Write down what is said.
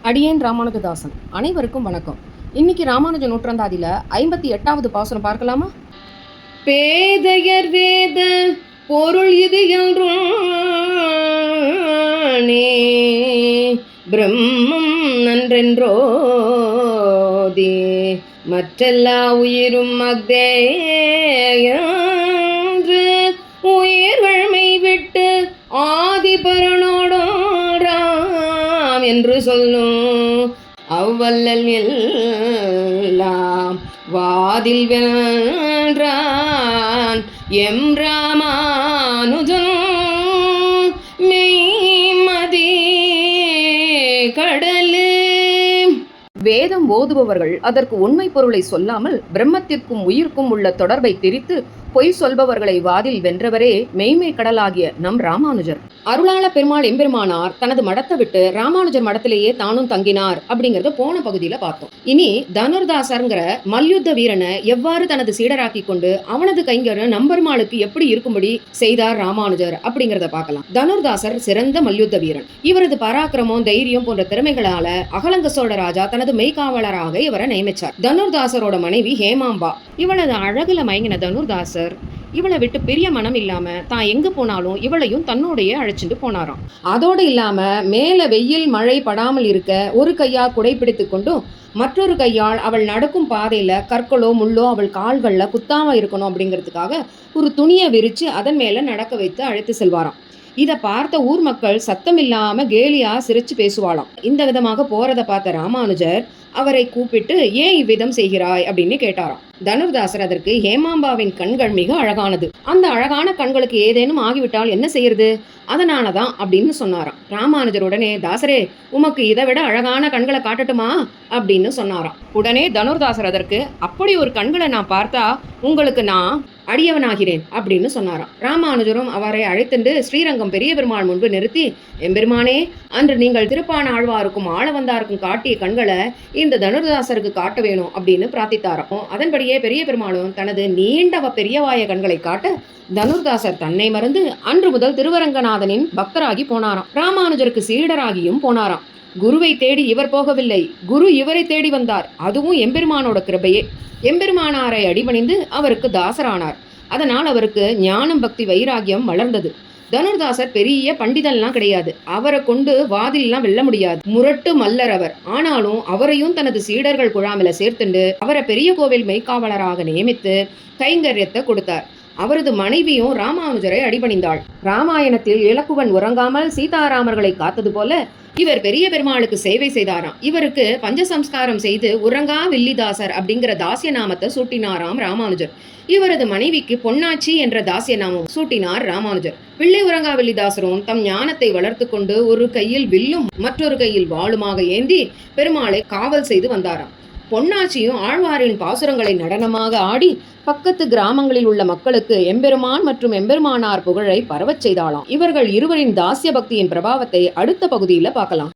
அடியேன் ராமானுஜதாசன். அனைவருக்கும் வணக்கம். இன்னைக்கு ராமானுஜ நூற்றாந்தாதியில 58வது பாசுரம் பார்க்கலாமா? பேதையர் வேத பொருள் இது என்றும் பிரம்மம் நன்றென்றோதே மற்றெல்லா உயிரும் அக்தே என்று உயிர்வழ்மை விட்டு ஆதிபரனோடும் ராம் என்று சொல்லும் அவ்வல்லல் எல்லாம் வாதில் வென்றான் எம் ராமானுஜன் மெய்மதி கடலே. வேதம் ஓதுபவர்கள் அதற்கு உண்மை பொருளை சொல்லாமல் பிரம்மத்திற்கும் உயிர்க்கும் உள்ள தொடர்பை திரித்து பொய் சொல்பவர்களை வாதில் வென்றவரே மெய்மை கடலாகிய நம் ராமானுஜர். அருளாள பெருமாள் எம்பெருமானார் தனது மடத்தை விட்டு ராமானுஜர் மடத்திலேயே தானும் தங்கினார் அப்படிங்கறத போன பகுதியில பார்த்தோம். இனி தனுர்தாசர்ங்கிற மல்யுத்த வீரனை எவ்வாறு தனது சீடராக்கி கொண்டு அவனது கைங்கர நம்பெருமாளுக்கு எப்படி இருக்கும்படி செய்தார் ராமானுஜர் அப்படிங்கறத பார்க்கலாம். தனுர்தாசர் சிறந்த மல்யுத்த வீரன். இவரது பராக்கிரமம், தைரியம் போன்ற திறமைகளால அகலங்க சோழ ராஜா தனது மெய்காவலராக இவரை நியமிச்சார். தனுர்தாசரோட மனைவி ஹேமாம்பா. இவளது அழகுல மயங்கின தனுர்தாசர் இவளை விட்டு பெரிய மனம் இல்லாம தான் எங்க போனாலும் இவளையும் தன்னோடைய அழைச்சிட்டு போனாராம். அதோடு இல்லாம மேல வெயில் மழை படாமல் இருக்க ஒரு கையால் குடை பிடித்து கொண்டும் மற்றொரு கையால் அவள் நடக்கும் பாதையில கற்களோ முள்ளோ அவள் கால்கள்ல குத்தாம இருக்கணும் அப்படிங்கிறதுக்காக ஒரு துணியை விரிச்சு அதன் மேல நடக்க வைத்து அழைத்து செல்வாராம். இதை பார்த்த ஊர் மக்கள் சத்தம் இல்லாம கேலியா சிரிச்சு பேசுவாளாம். இந்த விதமாக போறதை பார்த்த ராமானுஜர் அவரை கூப்பிட்டு ஏன் இவ்விதம் செய்கிறாய் அப்படின்னு கேட்டாராம். தனுர்தாசர் அதற்கு ஹேமாம்பாவின் கண்கள் மிக அழகானது, அந்த அழகான கண்களுக்கு ஏதேனும் ஆகிவிட்டால் என்ன செய்யறது, அதனாலதான் அப்படின்னு சொன்னாராம். ராமானுஜர் உடனே தாசரே உமக்கு இதை விட அழகான கண்களை காட்டட்டுமா அப்படின்னு சொன்னாராம். உடனே தனுர்தாசர் அதற்கு அப்படி ஒரு கண்களை நான் பார்த்தா உங்களுக்கு நான் அடியவனாகிறேன் அப்படின்னு சொன்னாராம். ராமானுஜரும் அவரை அழைத்துண்டு ஸ்ரீரங்கம் பெரிய பெருமாள் முன்பு நிறுத்தி, எம்பெருமானே அன்று நீங்கள் திருப்பான ஆழ்வாருக்கும் ஆளவந்தாருக்கும் காட்டிய கண்களை இந்த தனுர்தாசருக்கு காட்ட வேணும் அப்படின்னு பிரார்த்தித்தாராம். அதன்படியே பெரிய பெருமாளும் தனது நீண்டவ பெரியவாய கண்களை காட்ட தனுர்தாசர் தன்னை மறந்து அன்று முதல் திருவரங்கநாதனின் பக்தராகி போனாராம். ராமானுஜருக்கு சீடராகியும் போனாராம். குருவை தேடி இவர் போகவில்லை, குரு இவரை தேடி வந்தார். அதுவும் எம்பெருமானோட கிருபையே. எம்பெருமானாரை அடிபணிந்து அவருக்கு தாசரானார். அதனால் அவருக்கு ஞானம், பக்தி, வைராகியம் வளர்ந்தது. தனுர்தாசர் பெரிய பண்டிதன்லாம் கிடையாது. அவரை கொண்டு வாதிலாம் வெல்ல முடியாது. முரட்டு மல்லர் அவர். ஆனாலும் அவரையும் தனது சீடர்கள் குழாமில சேர்த்துண்டு அவரை பெரிய கோவில் மெய்காவலராக நியமித்து கைங்கரியத்தை கொடுத்தார். அவரது மனைவியும் ராமானுஜரை அடிபணிந்தாள். ராமாயணத்தில் இலக்குவன் உறங்காமல் சீதாராமர்களை காத்தது போல இவர் பெரிய பெருமாளுக்கு சேவை செய்தாராம். இவருக்கு பஞ்சசம்ஸ்காரம் செய்து உறங்கா வில்லிதாசர் அப்படிங்கிற தாசிய நாமத்தை சூட்டினாராம் ராமானுஜர். இவரது மனைவிக்கு பொன்னாச்சி என்ற தாசிய நாமம் சூட்டினார் ராமானுஜர். பிள்ளை உறங்கா வில்லிதாசரும் தம் ஞானத்தை வளர்த்து கொண்டு ஒரு கையில் வில்லும் மற்றொரு கையில் வாளுமாக ஏந்தி பெருமாளை காவல் செய்து வந்தாராம். பொன்னாச்சியும் ஆழ்வாரின் பாசுரங்களை நடனமாக ஆடி பக்கத்து கிராமங்களில் உள்ள மக்களுக்கு எம்பெருமான் மற்றும் எம்பெருமானார் புகழை பரவச் செய்தாளாம். இவர்கள் இருவரின் தாசிய பக்தியின் பிரபாவத்தை அடுத்த பகுதியில் பார்க்கலாம்.